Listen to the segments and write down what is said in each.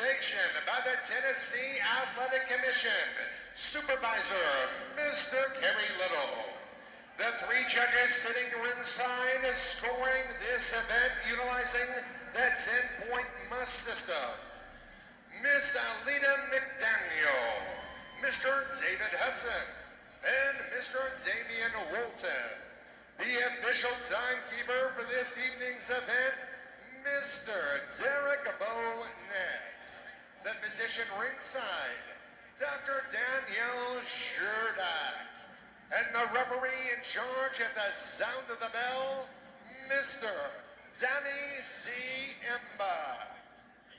Organization by the Tennessee Athletic Commission, Supervisor, Mr. Kerry Little. The three judges sitting ringside scoring this event utilizing the 10-point must system. Miss Alita McDaniel, Mr. David Hudson, and Mr. Damian Walton. The official timekeeper for this evening's event, Mr. Derek Bonnet. The physician ringside, Dr. Danielle Sherdak. And the referee in charge at the sound of the bell, Mr. Danny Z. Imba.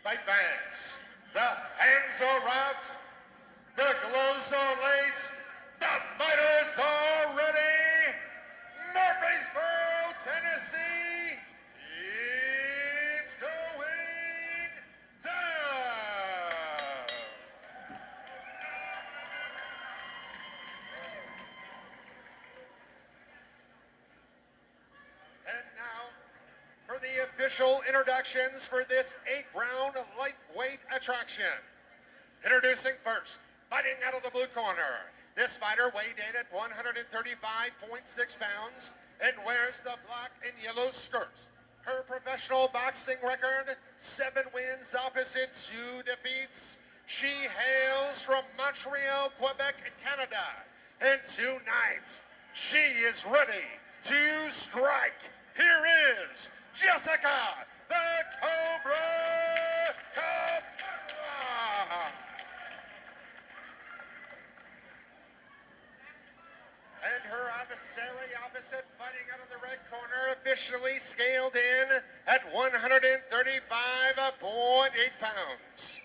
Fight fans, the hands are wrapped, the gloves are laced, the fighters are ready. Murfreesboro, Tennessee, it's going down. And now, for the official introductions for this 8-round lightweight attraction. Introducing first, fighting out of the blue corner. This fighter weighed in at 135.6 pounds and wears the black and yellow skirt. Her professional boxing record, 7 wins opposite 2 defeats. She hails from Montreal, Quebec, Canada. And tonight, she is ready to strike. Here is Jessica, the Cobra Camara. And her adversary opposite, fighting out of the red corner, officially scaled in at 135.8 pounds.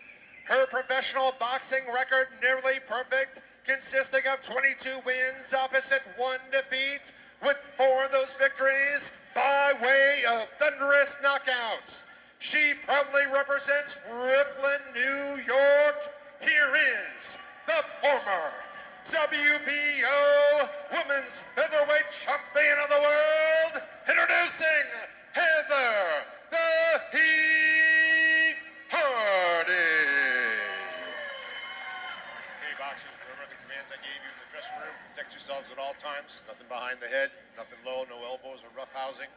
Her professional boxing record nearly perfect, consisting of 22 wins opposite 1 defeat, with 4 of those victories by way of thunderous knockouts. She proudly represents Brooklyn, New York. Here is the former WBO Women's Featherweight Champion of the World, introducing Heather the Heat Hardy. Okay, boxers, remember the commands I gave you in the dressing room. Protect yourselves at all times. Nothing behind the head, nothing low, no elbows or rough housing.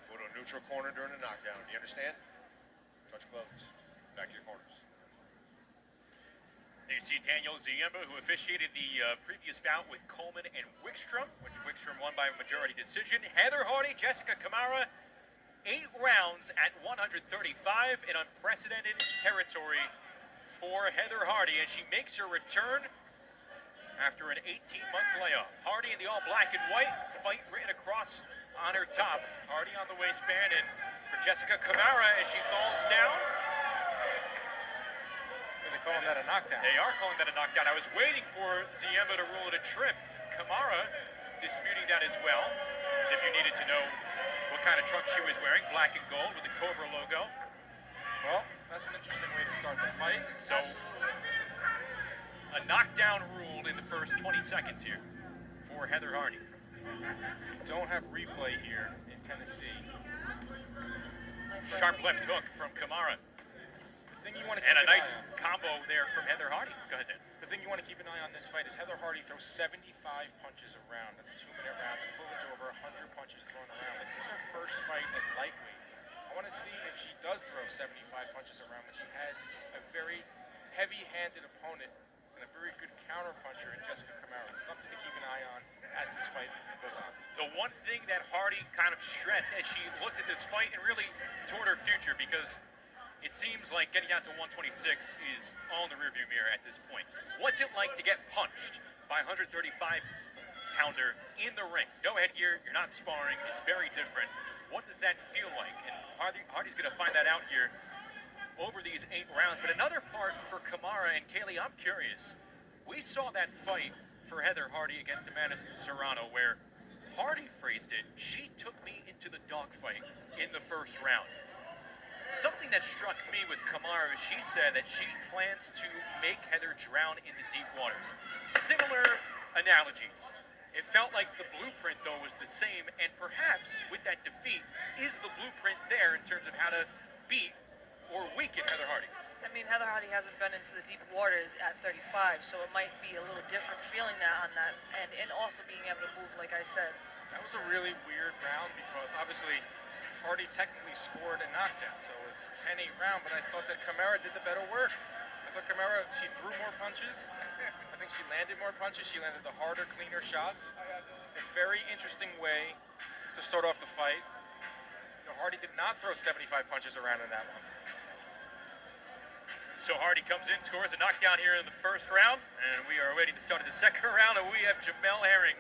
Go to a neutral corner during a knockdown. Do you understand? Touch gloves. Back to your corners. There you see Daniel Ziemba, who officiated the previous bout with Coleman and Wickstrom, which Wickstrom won by a majority decision. Heather Hardy, Jessica Camara, 8 rounds at 135 in unprecedented territory for Heather Hardy, and she makes her return after an 18-month layoff. Hardy in the all black and white, fight written across on her top. Hardy on the waistband, and for Jessica Camara as she falls down. They're calling that a knockdown. They are calling that a knockdown. I was waiting for Ziemba to rule it a trip. Camara disputing that as well, as if you needed to know what kind of trunk she was wearing, black and gold with the Cobra logo. Well, that's an interesting way to start the fight. So, a knockdown ruled in the first 20 seconds here for Heather Hardy. Don't have replay here in Tennessee. Sharp left hook from Camara. The thing you want to keep And a an nice eye on, combo there from Heather Hardy. Go ahead, Dan. the thing you want to keep an eye on this fight is Heather Hardy throws 75 punches around. That's 2-minute rounds, equivalent to over 100 punches thrown around. This is her first fight at lightweight. I want to see if she does throw 75 punches around when she has a very heavy-handed opponent and a very good counter-puncher in Jessica Camara. Something to keep an eye on as this fight goes on. The one thing that Hardy kind of stressed as she looks at this fight and really toward her future, because it seems like getting down to 126 is all in the rearview mirror at this point. What's it like to get punched by a 135-pounder in the ring? No headgear, you're not sparring, it's very different. What does that feel like? And Hardy's going to find that out here over these 8 rounds. But another part for Camara, and Kaylee, I'm curious. We saw that fight for Heather Hardy against Amanda Serrano where Hardy phrased it, she took me into the dogfight in the first round. Something that struck me with Camara is she said that she plans to make Heather drown in the deep waters. Similar analogies. It felt like the blueprint, though, was the same, and perhaps with that defeat, is the blueprint there in terms of how to beat or weaken Heather Hardy? I I mean, Heather Hardy hasn't been into the deep waters at 35, so it might be a little different feeling that on that end, and also being able to move, like I said. That was a really weird round because obviously Hardy technically scored a knockdown, so it's a 10-8 round, but I thought that Camara did the better work. I thought Camara, she threw more punches. I think she landed more punches. She landed the harder, cleaner shots. A very interesting way to start off the fight. Hardy did not throw 75 punches around in that one. So Hardy comes in, scores a knockdown here in the first round, and we are waiting to start the second round, and we have Jamel Herring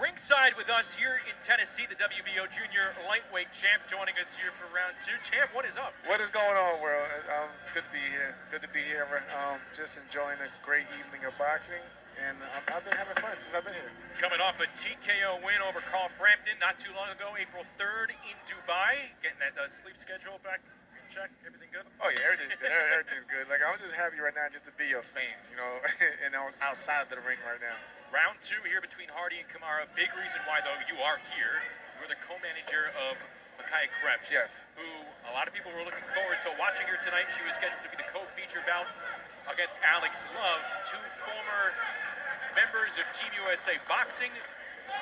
ringside with us here in Tennessee, the WBO junior lightweight champ, joining us here for round two. Champ, what is up? What is going on, world? It's good to be here. Good to be here. Just enjoying a great evening of boxing, and I've been having fun since I've been here. Coming off a TKO win over Carl Frampton not too long ago, April 3rd in Dubai. Getting that sleep schedule back in check. Everything good? Oh yeah, everything's good. Everything's good. Like, I'm just happy right now just to be a fan, and outside of the ring right now. Round two here between Hardy and Camara. Big reason why, though, you are here. You're the co-manager of Micaiah Krebs. Yes. Who a lot of people were looking forward to watching here tonight. She was scheduled to be the co-feature bout against Alex Love, two former members of Team USA Boxing.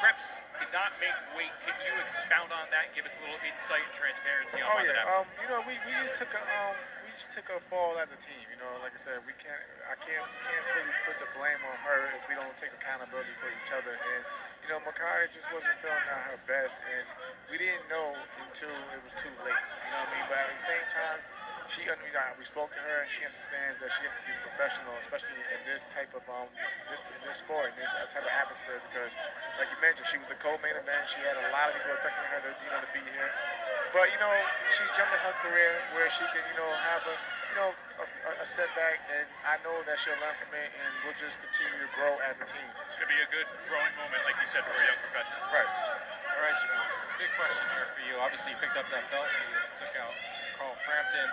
Krebs did not make weight. Can you expound on that? Give us a little insight and transparency on why that happened. We just took a fall as a team. Like I said, we can't fully put the blame on her if we don't take accountability for each other. And Micaiah just wasn't feeling at her best, and we didn't know until it was too late. You know what I mean? But at the same time, we spoke to her, and she understands that she has to be professional, especially in this type of this sport, in this type of atmosphere. Because, like you mentioned, she was the co-main event. She had a lot of people expecting her to be here. But she's jumped in her career where she can have a setback, and I know that she'll learn from it, and we'll just continue to grow as a team. Could be a good growing moment, like you said, for a young professional. Right. All right, Jamel. Big question here for you. Obviously, you picked up that belt and you took out Carl Frampton.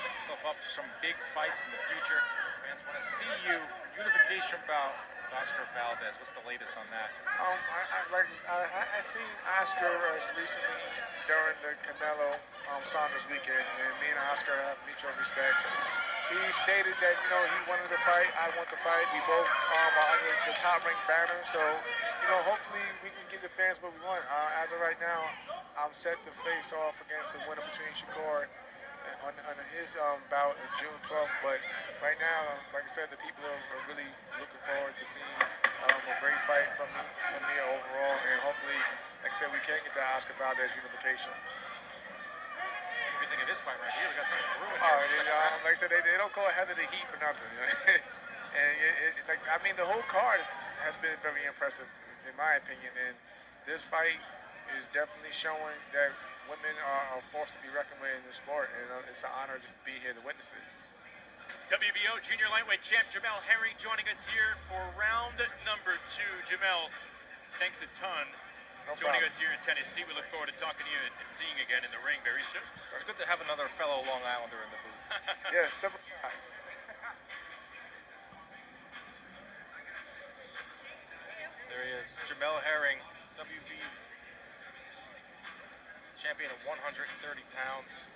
Set yourself up for some big fights in the future. Fans want to see you. Unification bout with Oscar Valdez. What's the latest on that? I seen Oscar recently during the Canelo Saunders weekend, and me and Oscar have mutual respect. He stated that he wanted to fight. I want to fight. We both are under the top ranked banner, so hopefully we can give the fans what we want. As of right now, I'm set to face off against the winner between Shakur on his bout on June 12th. But right now, like I said, the people are really looking forward to seeing a great fight from me overall, and hopefully, like I said, we can get the Oscar Valdez unification. What do you think of this fight right here? We got something brewing. Like I said, they don't call Heather the Heat for nothing. And the whole card has been very impressive, in my opinion, and this fight is definitely showing that women are a force to be reckoned with in this sport, and it's an honor just to be here to witness it. WBO junior lightweight champ Jamel Herring joining us here for round number two. Jamel, thanks a ton. Joining us here in Tennessee. We look forward to talking to you and seeing you again in the ring very soon. It's good to have another fellow Long Islander in the booth. Yes, simple. There he is, Jamel Herring, WB champion of 130 pounds.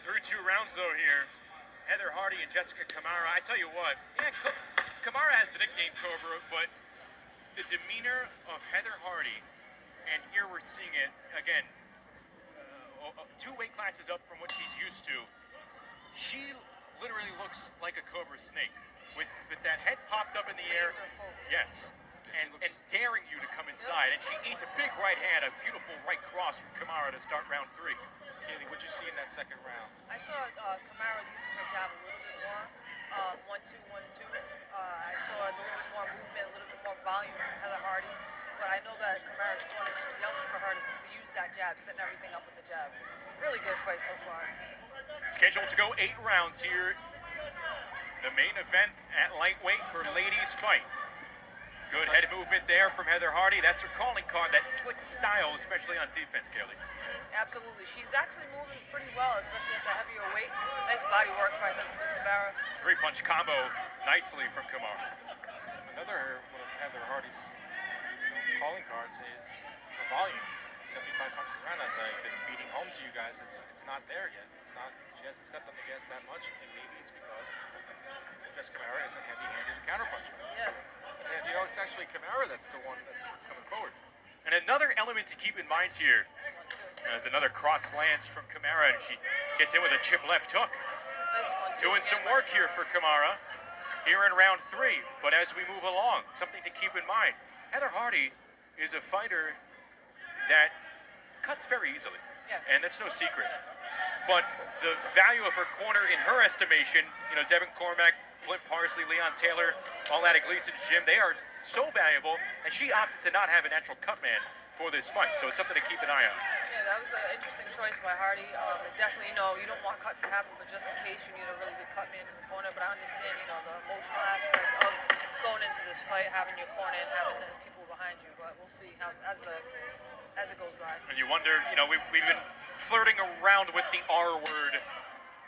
Through two rounds, though, here. Heather Hardy and Jessica Camara. I tell you what, Camara has the nickname Cobra, but the demeanor of Heather Hardy, and here we're seeing it again, 2 weight classes up from what she's used to. She literally looks like a cobra snake with that head popped up in the air. Yes. And daring you to come inside. And she eats a big right hand, a beautiful right cross from Camara to start round 3. Kaylee, what'd you see in that second round? I saw Camara using her jab a little bit more. 1-2, 1-2. I saw a little bit more movement, a little bit more volume from Heather Hardy. But I know that Camara's too young for her to use that jab, setting everything up with the jab. Really good fight so far. Scheduled to go 8 rounds here. The main event at lightweight for ladies fight. Good head movement there from Heather Hardy. That's her calling card, that slick style, especially on defense, Kelly. Absolutely. She's actually moving pretty well, especially at the heavier weight. Nice body work by Jessica Camara. 3-punch combo nicely from Camara. Another one of Heather Hardy's calling cards is the volume. 75 punches around, as I've been beating home to you guys. It's not there yet. It's not, she hasn't stepped on the gas that much, and maybe it's because Jess Camara is a heavy-handed counterpuncher. Yeah. And it's actually Camara that's the one that's coming forward. And another element to keep in mind here is another cross lands from Camara, and she gets in with a chip left hook. Nice one, too. Doing some work here for Camara here in round 3. But as we move along, something to keep in mind. Heather Hardy is a fighter that cuts very easily. Yes. And that's no secret. But the value of her corner in her estimation, Devin Cormack, Flint Parsley, Leon Taylor, all that at Gleason's gym, they are so valuable, and she opted to not have a natural cut man for this fight. So it's something to keep an eye on. Yeah, that was an interesting choice by Hardy. Definitely, you don't want cuts to happen, but just in case, you need a really good cut man in the corner. But I understand, the emotional aspect of going into this fight, having your corner and having the people behind you. But we'll see how as it goes by. And you wonder, we've been flirting around with the R word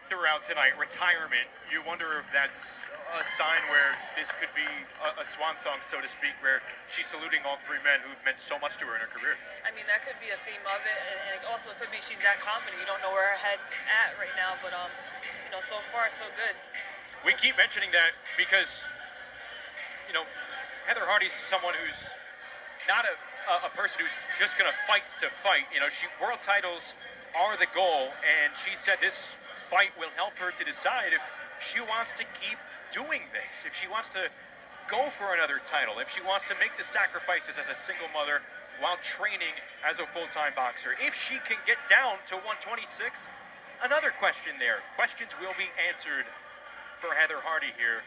throughout tonight, retirement. You wonder if that's a sign where this could be a swan song, so to speak, where she's saluting all 3 men who've meant so much to her in her career. I mean, that could be a theme of it, and it also could be she's that confident. You don't know where her head's at right now, but so far so good. We keep mentioning that because, Heather Hardy's someone who's not a person who's just going to fight to fight. World titles are the goal, and she said this fight will help her to decide if she wants to keep doing this, if she wants to go for another title, if she wants to make the sacrifices as a single mother while training as a full-time boxer. If she can get down to 126, another question there. Questions will be answered for Heather Hardy here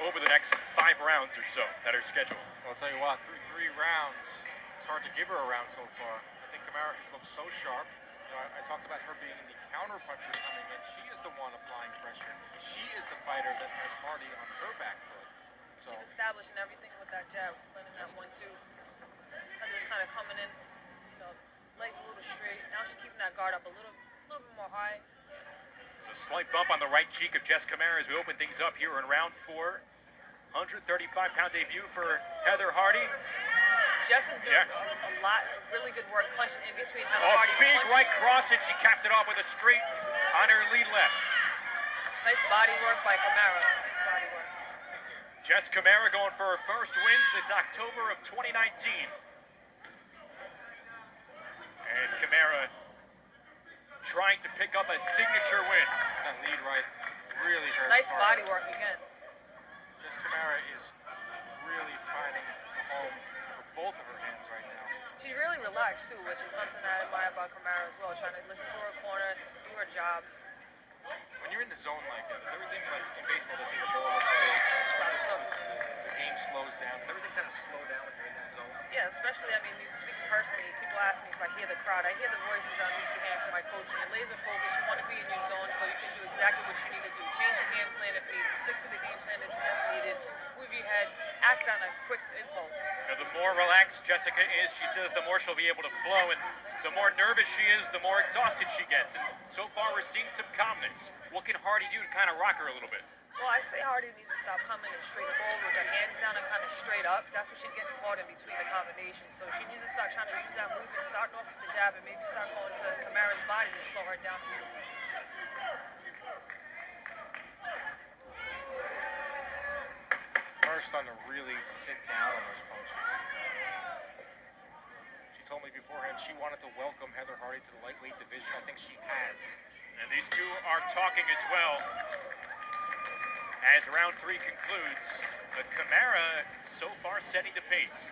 over the next 5 rounds or so that are scheduled. Well, I'll tell you what, through 3 rounds, it's hard to give her a round so far. I think Camara has looked so sharp. I talked about her being the counter-puncher coming in. She is the one applying pressure. She is the fighter that has Hardy on her back foot. So She's establishing everything with that jab, letting that 1-2. Heather's kind of coming in, legs a little straight. Now she's keeping that guard up a little bit more high. So slight bump on the right cheek of Jess Camara as we open things up here in round 4. 135-pound debut for Heather Hardy. Jess is doing a lot of really good work punching in between Heather Oh, Hardy's big punches. right cross, and she caps it off with a straight on her lead left. Nice body work by Camara. Nice body work. Jess Camara going for her first win since October of 2019. And Camara trying to pick up a signature win. that lead right really hurts. Nice Hardy. body work again. Jess Camara is really finding the home for both of her hands right now. She's really relaxed too, which is something I admire about Camara as well. Trying to listen to her corner, do her job. When you're in the zone like that, is everything like in baseball? They say the ball is big, the game slows down. Does everything kind of slow down when you're in that zone? Yeah, especially, speaking personally, people ask me if I hear the crowd. I hear the voices that I'm used to hearing from my coach. You're laser focused. You want to be in your zone so you can do exactly what you need to do. Change your game plan if needed. Stick to the game plan if needed. Move your head. Act on a quick impulse. Now, the more relaxed Jessica is, she says the more she'll be able to flow, and the more nervous she is, the more exhausted she gets. And so far, we're seeing some calmness. What can Hardy do to kind of rock her a little bit? Well, I say Hardy needs to stop coming in straight forward with her hands down and kind of straight up. That's what she's getting caught in between the combinations. So she needs to start trying to use that movement, starting off with the jab, and maybe start going to Camara's body to slow her down. Camara's starting to really sit down on those punches. She told me beforehand she wanted to welcome Heather Hardy to the lightweight division. I think she has. And these two are talking as well as round 3 concludes. But Camara so far setting the pace.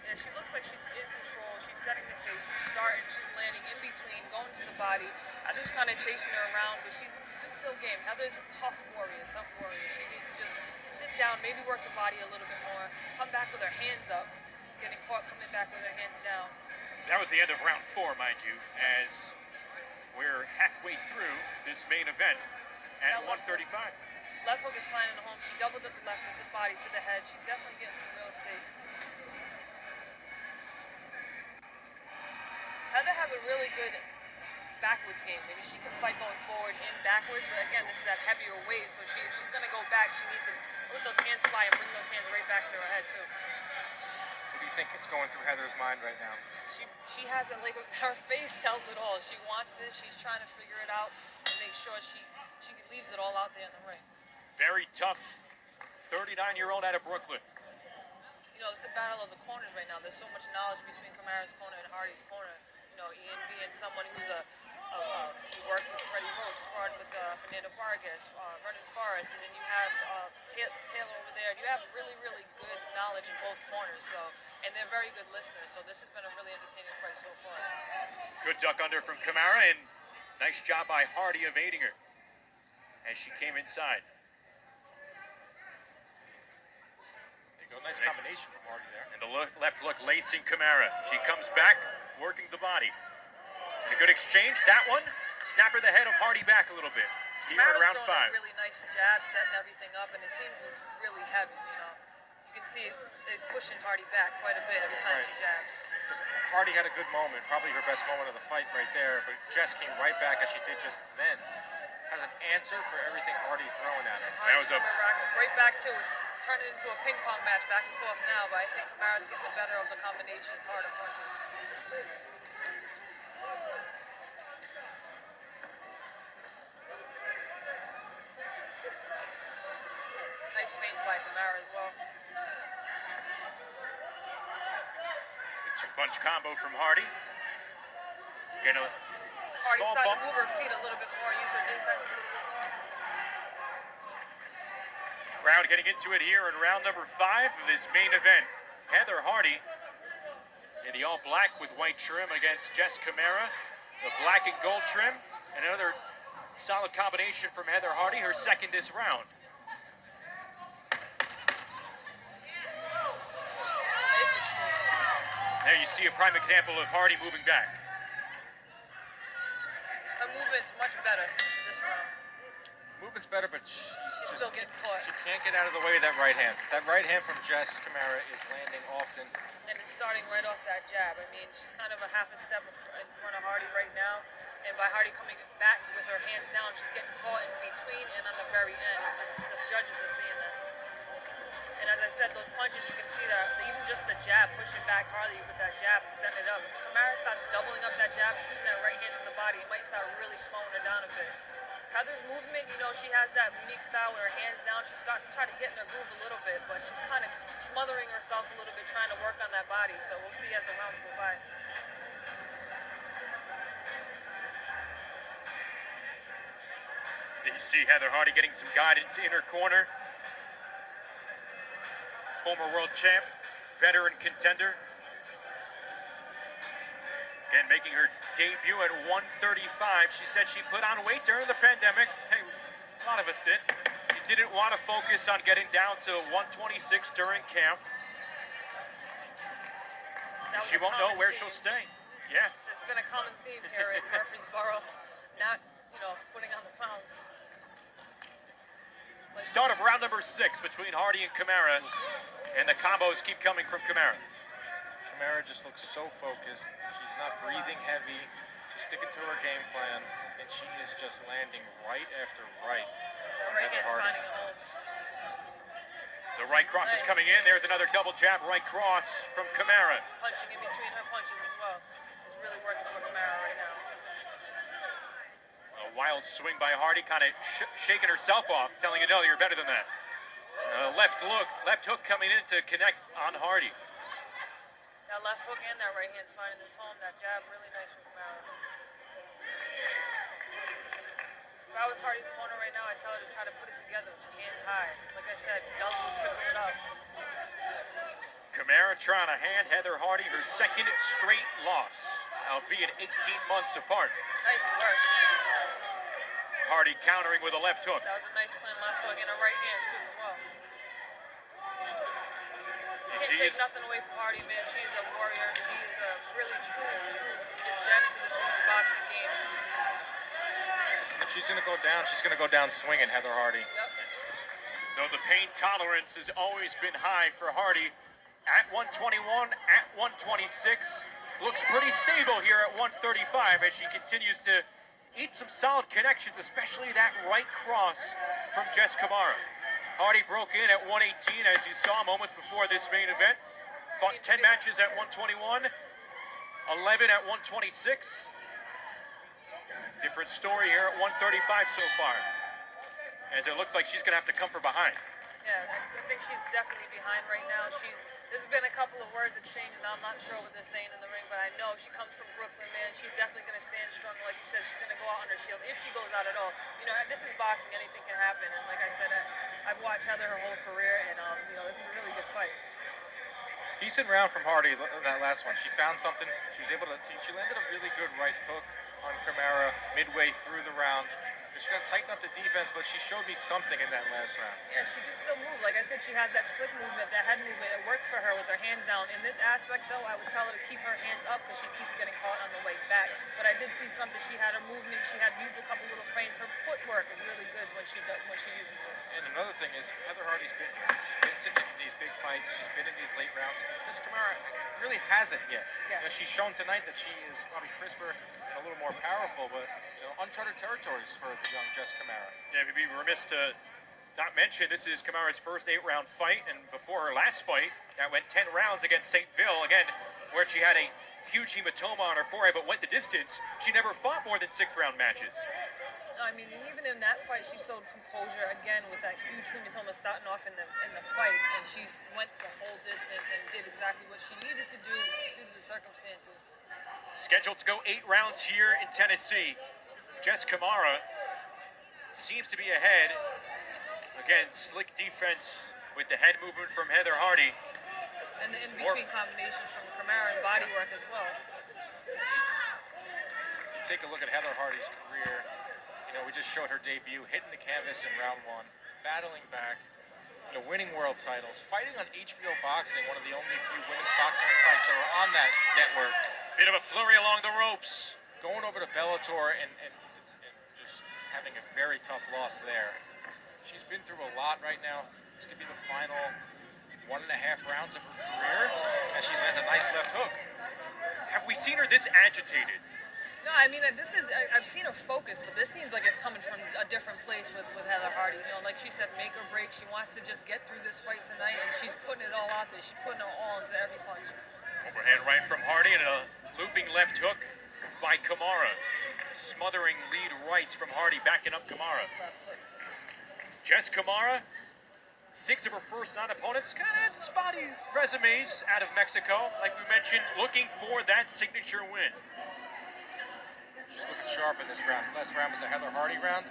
Yeah, she looks like she's in control. She's setting the pace. She's starting. She's landing in between, going to the body. I'm just kind of chasing her around, but she's still game. Heather's a tough warrior. She needs to just sit down, maybe work the body a little bit more, come back with her hands up, getting caught coming back with her hands down. That was the end of round 4, mind you, as we're halfway through this main event at 135. Left hook is flying in the home. She doubled up the left hook to the body, to the head. She's definitely getting some real estate. Heather has a really good backwards game. Maybe she can fight going forward and backwards, but again, this is that heavier weight, so if she's going to go back, she needs to let those hands fly and bring those hands right back to her head, too. What do you think is going through Heather's mind right now? She has it, like, her face tells it all. She wants this. She's trying to figure it out. and make sure she leaves it all out there in the ring. Very tough 39-year-old out of Brooklyn. You know, it's a battle of the corners right now. There's so much knowledge between Camara's corner and Hardy's corner. You know, Ian being someone who's he worked with Freddie Roach, sparred with Fernando Vargas, Vernon Forrest, and then you have Taylor over there. You have really, really good knowledge in both corners. So, and they're very good listeners. So this has been a really entertaining fight so far. Good duck under from Camara, and nice job by Hardy evading her as she came inside. There you go. Nice combination from Hardy there. And the left hook lacing Camara. She comes back, working the body. And a good exchange. That one, snap her the head of Hardy back a little bit. Here at Camara's round throwing 5. a really nice jab, setting everything up, and it seems really heavy. You know, you can see it pushing Hardy back quite a bit every time she jabs. Hardy had a good moment, probably her best moment of the fight right there, but Jess came right back as she did just then. Has an answer for everything Hardy's throwing at her. Hardy's coming right back to it's turning into a ping pong match back and forth now, but I think Camara's getting the better of the combinations, harder punches. Nice feints by Camara as well. The 2-punch combo from Hardy. Gonna Hardy's small starting bump. to move her feet a little bit more, use her defense a little bit more. Crowd getting into it here in round number 5 of this main event. Heather Hardy in the all black with white trim against Jess Camara. The black and gold trim. And another solid combination from Heather Hardy, her second this round. Nice exchange. There you see a prime example of Hardy moving back. Her movement's much better this round. Movement's better, but she's still getting caught. She can't get out of the way of that right hand. That right hand from Jess Camara is landing often. And it's starting right off that jab. I mean, she's kind of a half a step in front of Hardy right now. And by Hardy coming back with her hands down, she's getting caught in between and on the very end. The judges are seeing that. And as I said, those punches, you can see that even just the jab, pushing back Hardy with that jab and setting it up. If Camara starts doubling up that jab, shooting that right hand to the body, it might start really slowing her down a bit. Heather's movement, you know, she has that unique style with her hands down. She's starting to try to get in her groove a little bit, but she's kind of smothering herself a little bit, trying to work on that body. So we'll see as the rounds go by. Then you see Heather Hardy getting some guidance in her corner. Former world champ, veteran contender. Again, making her debut at 135. She said she put on weight during the pandemic. Hey, a lot of us did. She didn't want to focus on getting down to 126 during camp. She won't know where she'll stay. Yeah. It's been a common theme here at Murfreesboro, not, you know, putting on the pounds. Start of round number 6 between Hardy and Camara, and the combos keep coming from Camara. Camara just looks so focused. She's not breathing heavy. She's sticking to her game plan, and she is just landing right after right. The right hand's finding a home. The right cross is coming in. There's another double jab right cross from Camara. Punching in between her punches as well. It's really working for Camara right now. A wild swing by Hardy, kind of shaking herself off, telling you, no, you're better than that. Left hook coming in to connect on Hardy. That left hook and that right hand's finding this home. That jab, really nice from Camara. If I was Hardy's corner right now, I'd tell her to try to put it together with your hands high. Like I said, double, triple it up. Camara trying to hand Heather Hardy her second straight loss, albeit 18 months apart. Nice work. Hardy countering with a left hook. That was a nice clean left hook and a right hand too as well. You can't take nothing away from Hardy, man. She's a warrior. She is a really true gem to this women's boxing game. Listen, if she's going to go down, she's going to go down swinging, Heather Hardy. Yep. Though the pain tolerance has always been high for Hardy, at 121, at 126, looks pretty stable here at 135 as she continues to eat some solid connections, especially that right cross from Jess Camara. Hardy broke in at 118, as you saw moments before this main event. Fought 10 matches at 121, 11 at 126. Different story here at 135 so far, as it looks like she's going to have to come from behind. Yeah, I think she's definitely behind right now. There's been a couple of words exchanged, and I'm not sure what they're saying in the ring, but I know she comes from Brooklyn, man. She's definitely going to stand strong. Like you said, she's going to go out on her shield if she goes out at all. You know, this is boxing. Anything can happen. And like I said, I've watched Heather her whole career, and, this is a really good fight. Decent round from Hardy in that last one. She found something. She was able to. She landed a really good right hook on Camara midway through the round. She got to tighten up the defense, but she showed me something in that last round. Yeah, she can still move. Like I said, she has that slick movement, that head movement. It works for her with her hands down. In this aspect, though, I would tell her to keep her hands up because she keeps getting caught on the way back. But I did see something. She had her movement. She had used a couple little feints. Her footwork is really good when she uses it. And another thing is, Heather Hardy's been to these big fights. She's been in these late rounds. Miss Camara really hasn't yet. Yeah. She's shown tonight that she is probably crisper and a little more powerful, but uncharted territories for the young Jess Camara. Yeah, we'd be remiss to not mention this is Camara's first 8-round fight, and before her last fight, that went 10 rounds against St. Ville, again, where she had a huge hematoma on her forehead, but went the distance. She never fought more than 6-round matches. I mean, and even in that fight, she showed composure again with that huge hematoma starting off in the fight, and she went the whole distance and did exactly what she needed to do due to the circumstances. Scheduled to go 8 rounds here in Tennessee. Jess Camara seems to be ahead. Again, slick defense with the head movement from Heather Hardy. And the in-between combinations from Camara and body work as well. Take a look at Heather Hardy's career. We just showed her debut, hitting the canvas in round 1, battling back, winning world titles, fighting on HBO Boxing, one of the only few women's boxing fights that are on that network. Bit of a flurry along the ropes. Going over to Bellator and just having a very tough loss there. She's been through a lot right now. This could be the final 1.5 rounds of her career, and she lands a nice left hook. Have we seen her this agitated? No, I mean, I've seen her focus, but this seems like it's coming from a different place with Heather Hardy. Like she said, make or break. She wants to just get through this fight tonight, and she's putting it all out there. She's putting her all into every punch. Overhand right from Hardy and a looping left hook by Camara. Smothering lead rights from Hardy, backing up Camara. Left hook. Jess Camara, 6 of her first 9 opponents, kind of spotty resumes out of Mexico. Like we mentioned, looking for that signature win. She's looking sharp in this round. Last round was a Heather Hardy round,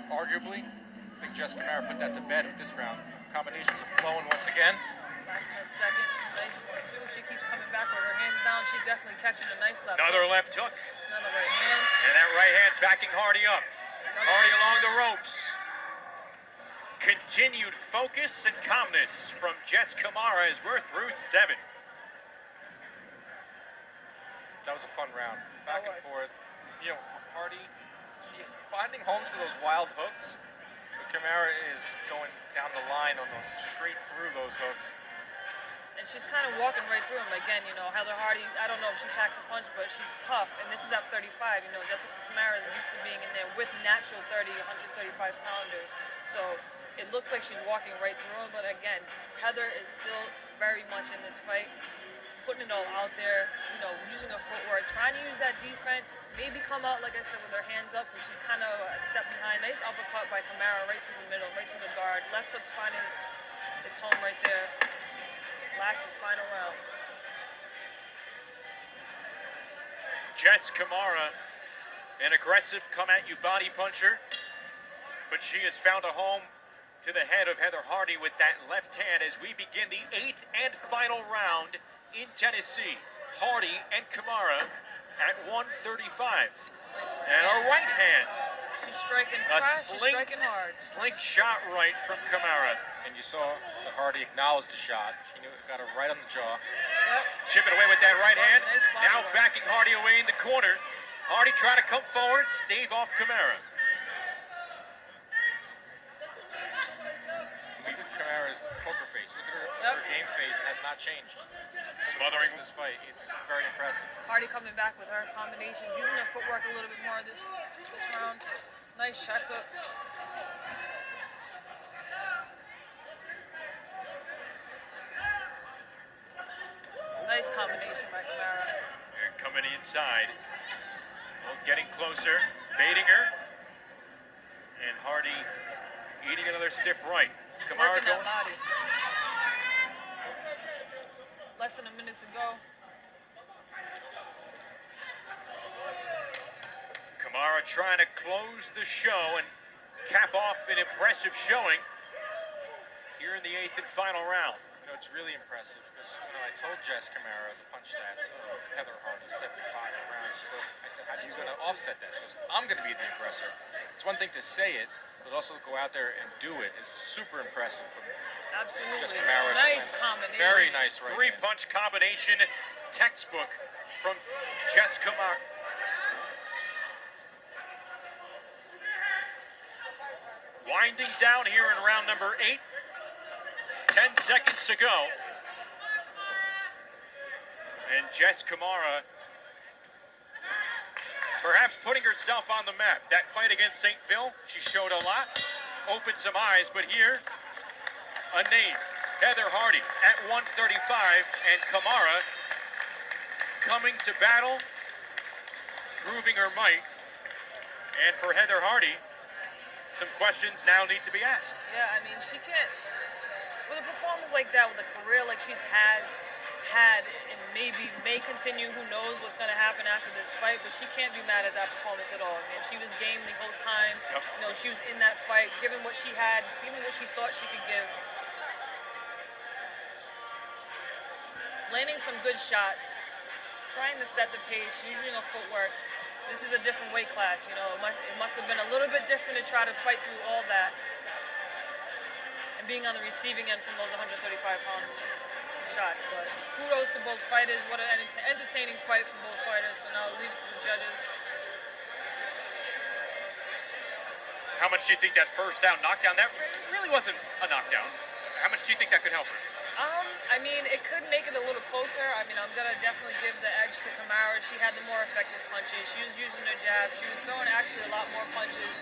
arguably. I think Jess Camara put that to bed with this round. Combinations are flowing once again. Last 10 seconds. Nice one. As soon as she keeps coming back with her hands down, she's definitely catching a nice left Another hook. left hook. Another right hand. And that right hand backing Hardy up. Hardy along the ropes. Continued focus and calmness from Jess Camara as we're through 7. That was a fun round. Back and forth. Hardy, she's finding homes for those wild hooks. But Camara is going down the line on those, straight through those hooks. And she's kind of walking right through him. Again, Heather Hardy, I don't know if she packs a punch, but she's tough. And this is at 35. Jessica Camara is used to being in there with natural 135-pounders. So it looks like she's walking right through him. But again, Heather is still very much in this fight, putting it all out there, using her footwork, trying to use that defense, maybe come out, like I said, with her hands up, because she's kind of a step behind. Nice uppercut by Camara right through the middle, right through the guard. Left hook's finding its home right there. Last and final round. Jess Camara, an aggressive come-at-you body puncher, but she has found a home to the head of Heather Hardy with that left hand as we begin the 8th and final round in Tennessee. Hardy and Camara at 135. And a right hand. She's striking A fast, she's striking hard. slingshot right from Camara. And you saw that Hardy acknowledged the shot. She knew it got her right on the jaw. Yep. Chipping away with that right hand. Nice body Now work. backing Hardy away in the corner. Hardy trying to come forward, stave off Camara. Look at Camara's poker face. Look at her, Yep. her game face has not changed. Smothering. In this fight, it's very impressive. Hardy coming back with her combinations, using her footwork a little bit more this round. Nice shot hook. Nice combination by Camara. They're coming inside. Both getting closer. baiting her. And Hardy eating another stiff right. Camara Working that going. body. Less than a minute to go. Camara trying to close the show and cap off an impressive showing here in the 8th and final round. You know, it's really impressive because I told Jess Camara the punch stats of Heather Hardy 75 around. She goes, I said, how are you going to offset that? She goes, I'm going to be the aggressor. It's one thing to say it, but also go out there and do it is super impressive from Absolutely. Jess Camara. Nice combination. Very nice right hand. Three-punch combination textbook from Jess Camara. Winding down here in round number 8. 10 seconds to go. And Jess Camara perhaps putting herself on the map. That fight against St. Phil, she showed a lot, opened some eyes, but here, a name, Heather Hardy at 135, and Camara coming to battle, proving her might. And for Heather Hardy, some questions now need to be asked. Yeah, I mean, she can't. With a performance like that, with a career like she's had and maybe may continue, who knows what's going to happen after this fight, but she can't be mad at that performance at all. I mean, she was game the whole time. Yep. You know, she was in that fight, given what she had, given what she thought she could give. Landing some good shots, trying to set the pace, using her footwork. This is a different weight class, you know. It must have been a little bit different to try to fight through all that. Being on the receiving end from those 135-pound shots, but kudos to both fighters. What an entertaining fight from both fighters. So now I'll leave it to the judges. How much do you think that first down knockdown, that really wasn't a knockdown, how much do you think that could help her? I mean, it could make it a little closer. I mean, I'm gonna definitely give the edge to Camara. She had the more effective punches. She was using her jab. She was throwing actually a lot more punches.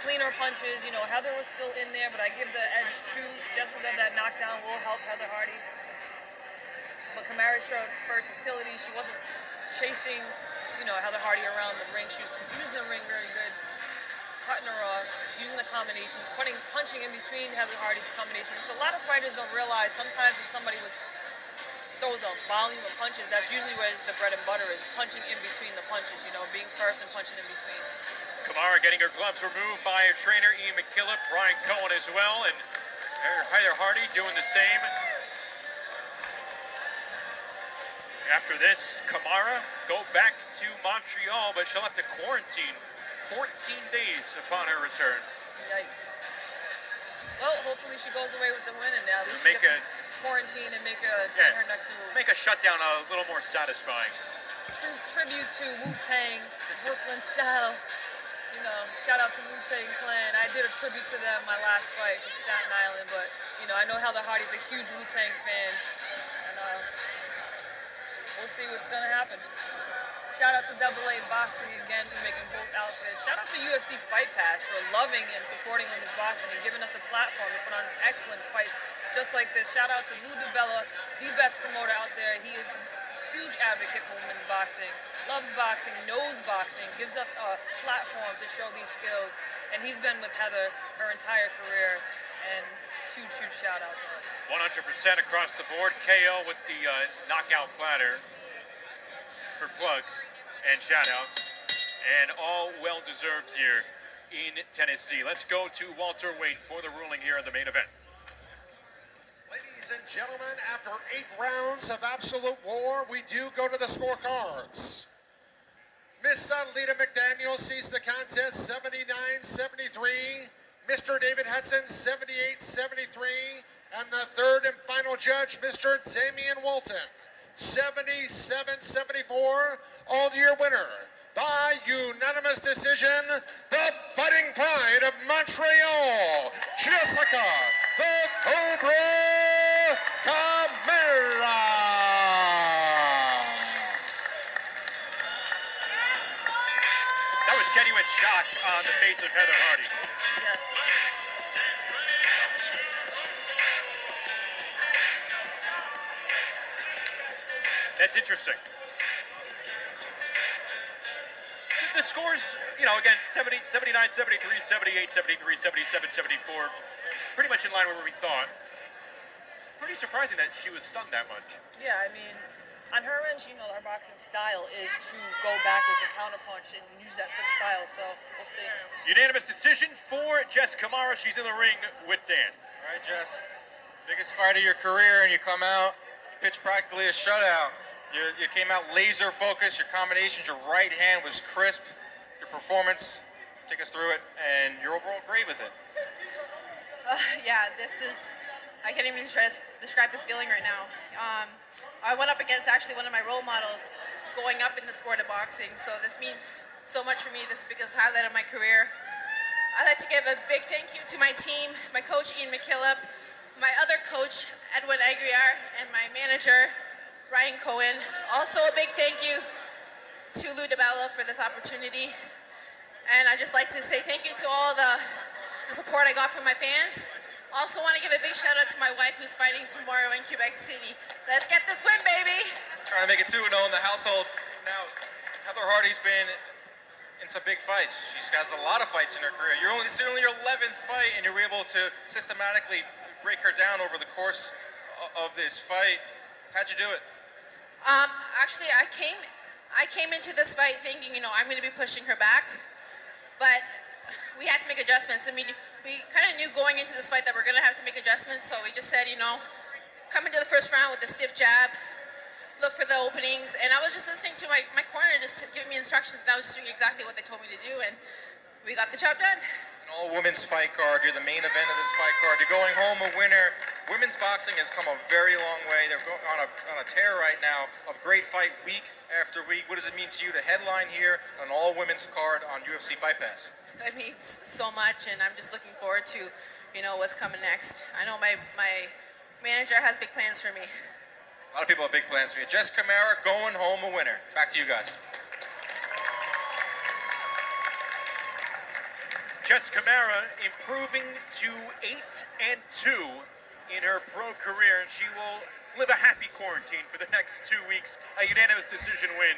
Cleaner punches, you know, Heather was still in there, but I give the edge to Jessica. That knockdown will help Heather Hardy. But Camara showed versatility. She wasn't chasing, you know, Heather Hardy around the ring. She was using the ring very good, cutting her off, using the combinations, punching in between Heather Hardy's combinations, which a lot of fighters don't realize. Sometimes if somebody throws a volume of punches, that's usually where the bread and butter is, punching in between the punches, you know, being first and punching in between. Camara getting her gloves removed by her trainer, Ian McKillop, Brian Cohen as well, and Heather Hardy doing the same. After this, Camara go back to Montreal, but she'll have to quarantine 14 days upon her return. Yikes. Well, hopefully she goes away with the win, and now at least Make she gets quarantine and make her next move. Make a shutdown a little more satisfying. Tribute to Wu-Tang, Brooklyn style. You know, shout out to Wu-Tang Clan. I did a tribute to them my last fight from Staten Island, but, you know, I know Heather Hardy's a huge Wu-Tang fan, and we'll see what's going to happen. Shout out to AA Boxing again for making both outfits. Shout out to UFC Fight Pass for loving and supporting women's boxing and giving us a platform to put on excellent fights just like this. Shout out to Lou DiBella, the best promoter out there. He is a huge advocate for women's boxing, loves boxing, knows boxing, gives us a platform to show these skills, and he's been with Heather her entire career, and huge shout out to her. 100% across the board. KO with the knockout platter for plugs and shout-outs, and all well-deserved here in Tennessee. Let's go to Walter Wade for the ruling here in the main event. Ladies and gentlemen, after 8 rounds of absolute war, we do go to the scorecards. Miss Lita McDaniel sees the contest 79-73. Mr. David Hudson 78-73. And the third and final judge, Mr. Damian Walton, 77-74. All to your winner by unanimous decision, the Fighting Pride of Montreal, Jessica the Cobra Camara. That was genuine shock on the face of Heather Hardy. Yeah. That's interesting. The scores, again, 70, 79, 73, 78, 73, 77, 74. Pretty much in line with where we thought. Pretty surprising that she was stunned that much. Yeah, I mean, on her end, our boxing style is to go backwards and counterpunch and use that slick style. So we'll see. Unanimous decision for Jess Camara. She's in the ring with Dan. All right, Jess. Biggest fight of your career, and you come out, pitched practically a shutout. You came out laser focused. Your combinations, your right hand was crisp. Your performance, take us through it, and your overall grade with it. Yeah, this is, I can't even describe this feeling right now. I went up against actually one of my role models going up in the sport of boxing, so this means so much for me. This is the biggest highlight of my career. I'd like to give a big thank you to my team, my coach Ian McKillop, my other coach Edwin Aguiar, and my manager Ryan Cohen. Also a big thank you to Lou DiBella for this opportunity. And I'd just like to say thank you to all the support I got from my fans. Also want to give a big shout out to my wife who's fighting tomorrow in Quebec City. Let's get this win, baby! Trying to make it 2-0 in the household. Now, Heather Hardy's been in some big fights. She has a lot of fights in her career. This is only your 11th fight, and you're able to systematically break her down over the course of this fight. How'd you do it? Actually, I came into this fight thinking, I'm going to be pushing her back, but we had to make adjustments. I mean, we kind of knew going into this fight that we're going to have to make adjustments, so we just said, come into the first round with a stiff jab, look for the openings, and I was just listening to my corner just giving me instructions, and I was just doing exactly what they told me to do, and we got the job done. An all-women's fight card. You're the main event of this fight card. You're going home a winner. Women's boxing has come a very long way. They're going on a tear right now of great fight week after week. What does it mean to you to headline here on an all-women's card on UFC Fight Pass? It means so much, and I'm just looking forward to, what's coming next. I know my manager has big plans for me. A lot of people have big plans for you. Jess Camara going home a winner. Back to you guys. Jess Camara improving to 8-2 in her pro career, and she will live a happy quarantine for the next 2 weeks. A unanimous decision win